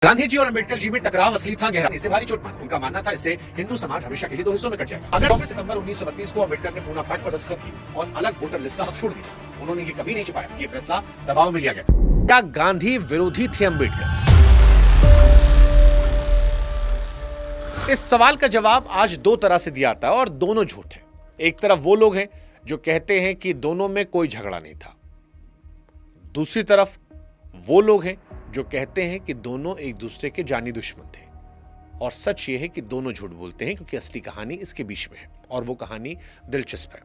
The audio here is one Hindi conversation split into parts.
गांधी जी और अंबेडकर जी में टकराव असली था, गहरा इसे भारी चोट मानी। उनका मानना था इससे हिंदू समाज हमेशा के लिए दो हिस्सों में कट जाएगा। अगर 9 सितंबर 1932 को अंबेडकर ने पूना पैक्ट पर दस्तखत की और अलग वोटर लिस्ट का हक छोड़ दिया, उन्होंने ये कभी नहीं छिपाया। ये फैसला दबाव में लिया गया। क्या गांधी विरोधी थे अंबेडकर? इस सवाल का जवाब आज दो तरह से दिया जाता है और दोनों झूठ है। एक तरफ वो लोग हैं जो कहते हैं कि दोनों में कोई झगड़ा नहीं था, दूसरी तरफ वो लोग हैं जो कहते हैं कि दोनों एक दूसरे के जानी दुश्मन थे। और सच ये है कि दोनों झूठ बोलते हैं, क्योंकि असली कहानी इसके बीच में है और वो कहानी दिलचस्प है।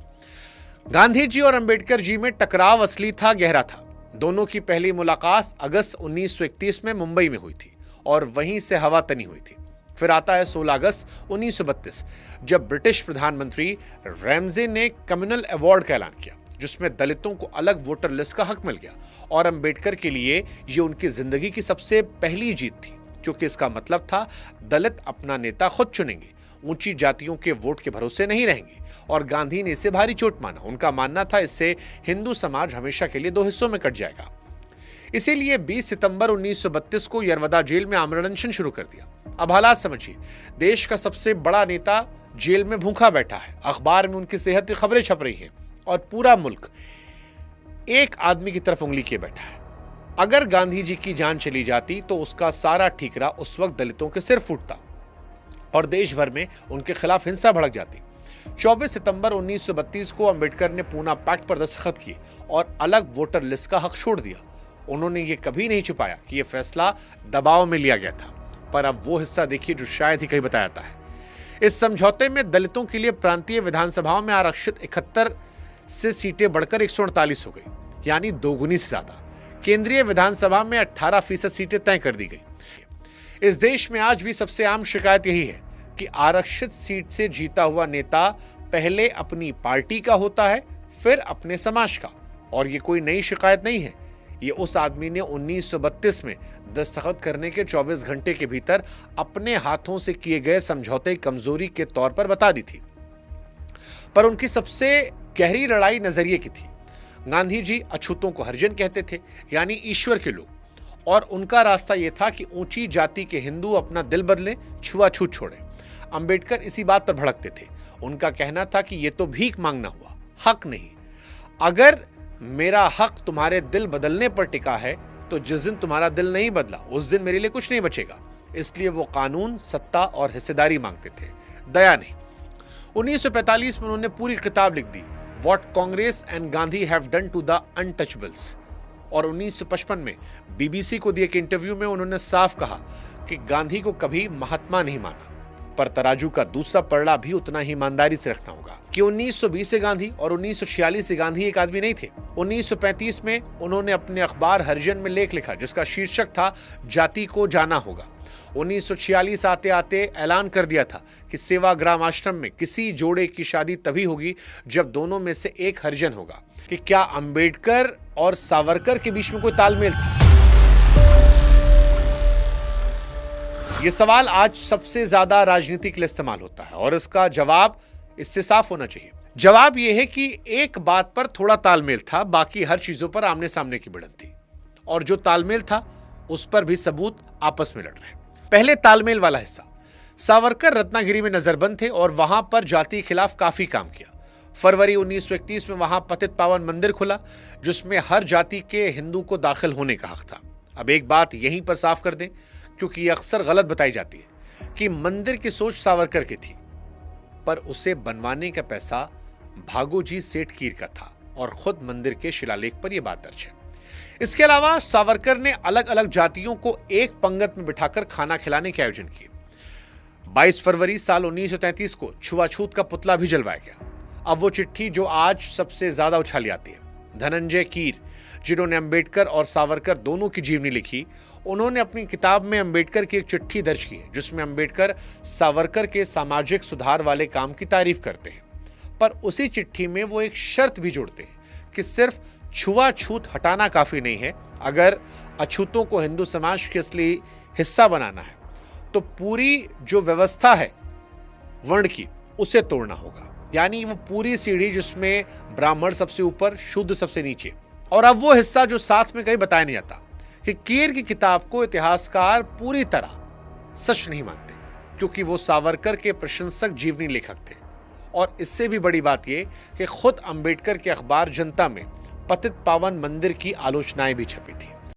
गांधी जी और अंबेडकर जी में टकराव असली था, गहरा था। दोनों की पहली मुलाकात अगस्त 1931 में मुंबई में हुई थी और वहीं से हवा तनी हुई थी। फिर आता है 16 अगस्त 1932, जब ब्रिटिश प्रधानमंत्री रैमजे ने कम्युनल अवार्ड का ऐलान किया, जिसमें दलितों को अलग वोटर लिस्ट का हक मिल गया। और अंबेडकर के लिए ये उनकी जिंदगी की सबसे पहली जीत थी, क्योंकि इसका मतलब था दलित अपना नेता खुद चुनेंगे, ऊंची जातियों के वोट के भरोसे नहीं रहेंगे। और गांधी ने इसे भारी चोट माना। उनका मानना था इससे हिंदू समाज हमेशा के लिए दो हिस्सों में कट जाएगा। इसीलिए 20 सितंबर 1932 को यरवदा जेल में आमरण अनशन शुरू कर दिया। अब हालात समझिए, देश का सबसे बड़ा नेता जेल में भूखा बैठा है, अखबार में उनकी सेहत की खबरें छप रही हैं और पूरा मुल्क एक आदमी की तरफ उंगली किए बैठा है। अगर गांधी जी की जान चली जाती तो उसका सारा ठीकरा उस वक्त दलितों के सिर फूटता और देश भर में उनके खिलाफ हिंसा भड़क जाती। 24 सितंबर 1932 को अंबेडकर ने पूना पैक्ट पर दस्तखत किए और अलग वोटर लिस्ट का हक छोड़ दिया। उन्होंने ये कभी नहीं छुपाया कि यह फैसला दबाव में लिया गया था। पर अब वो हिस्सा देखिए जो शायद ही कहीं बताया जाता है। इस समझौते में दलितों के लिए प्रांतीय विधानसभाओं में आरक्षित 71 से सीटें बढ़कर 148 हो गई, यानी दोगुनी से ज्यादा। केंद्रीय विधानसभा में 18% सीटें तय कर दी गई। इस देश में आज भी सबसे आम शिकायत यही है कि आरक्षित सीट से जीता हुआ नेता पहले अपनी पार्टी का होता है, फिर अपने समाज का। और ये कोई नई शिकायत नहीं है, ये उस आदमी ने 1932 में दस्तखत करने के 24 घंटे के भीतर अपने हाथों से किए गए समझौते कमजोरी के तौर पर बता दी थी। पर उनकी सबसे गहरी लड़ाई नजरिए की थी। गांधी जी अछूतों को हरिजन कहते थे, यानी ईश्वर के लोग, और उनका रास्ता यह था कि ऊंची जाति के हिंदू अपना दिल बदलें, छुआछूत छोड़ें। अंबेडकर इसी बात पर भड़कते थे। उनका कहना था कि यह तो भीख मांगना हुआ, हक नहीं। अगर मेरा हक तुम्हारे दिल बदलने पर टिका है तो जिस दिन तुम्हारा दिल नहीं बदला उस दिन मेरे लिए कुछ नहीं बचेगा। इसलिए वो कानून, सत्ता और हिस्सेदारी मांगते थे, दया नहीं। 1945 में उन्होंने पूरी किताब लिख दी, what Congress and Gandhi have done to the untouchables. और 1955 में बीबीसी को दिए एक इंटरव्यू में उन्होंने साफ कहा कि गांधी को कभी महात्मा नहीं माना, पर तराजू का दूसरा पलड़ा भी उतना ही ईमानदारी से रखना होगा कि 1920 से गांधी और 1946 से गांधी एक आदमी नहीं थे। 1935 में उन्होंने अपने अखबार हरिजन में लेख लिखा जिसका शीर्षक था जाति को जाना होगा। 1946 आते आते ऐलान कर दिया था कि सेवाग्राम आश्रम में किसी जोड़े की शादी तभी होगी जब दोनों में से एक हरिजन होगा। कि क्या अंबेडकर और सावरकर के बीच में कोई तालमेल था? यह सवाल आज सबसे ज्यादा राजनीति के लिए इस्तेमाल होता है और इसका जवाब इससे साफ होना चाहिए। जवाब यह है कि एक बात पर थोड़ा तालमेल था, बाकी हर चीजों पर आमने सामने की भिड़ंत थी। और जो तालमेल था उस पर भी सबूत आपस में लड़ रहे हैं। पहले तालमेल वाला हिस्सा, सावरकर रत्नागिरी में नजरबंद थे और वहां पर जाति के खिलाफ काफी काम किया। फरवरी 1931 में वहां पतित पावन मंदिर खुला जिसमें हर जाति के हिंदू को दाखिल होने का हक था। अब एक बात यहीं पर साफ कर दें, क्योंकि यह अक्सर गलत बताई जाती है कि मंदिर की सोच सावरकर की थी, पर उसे बनवाने का पैसा भागोजी सेठ कीर का था और खुद मंदिर के शिलालेख पर यह बात दर्ज है। इसके अलावा सावरकर ने अलग अलग जातियों को एक पंगत में बिठाकर खाना खिलाने के आयोजन किए। 22 फरवरी साल 1933 को छुआछूत का पुतला भी जलवाया गया। अब वो चिट्ठी जो आज सबसे ज्यादा उछाली आती है, धनंजय कीर, जिन्होंने अंबेडकर और सावरकर दोनों की जीवनी लिखी, उन्होंने अपनी किताब में अंबेडकर की एक चिट्ठी दर्ज की है जिसमें अंबेडकर सावरकर के सामाजिक सुधार वाले काम की तारीफ करते हैं। पर उसी चिट्ठी में वो एक शर्त भी जोड़ते हैं कि सिर्फ छुआछूत हटाना काफी नहीं है, अगर अछूतों को हिंदू समाज के असली हिस्सा बनाना है तो पूरी जो व्यवस्था है वर्ण की उसे तोड़ना होगा। यानी वो पूरी सीढ़ी जिसमें ब्राह्मण सबसे ऊपर, शूद्र सबसे नीचे। और अब वो हिस्सा जो साथ में कहीं बताया नहीं जाता कि कीर की किताब को इतिहासकार पूरी तरह सच नहीं मानते, क्योंकि वो सावरकर के प्रशंसक जीवनी लेखक थे। और इससे भी बड़ी बात यह कि खुद अंबेडकर के अखबार जनता में पतित पावन मंदिर की आलोचनाएं भी छपी थी।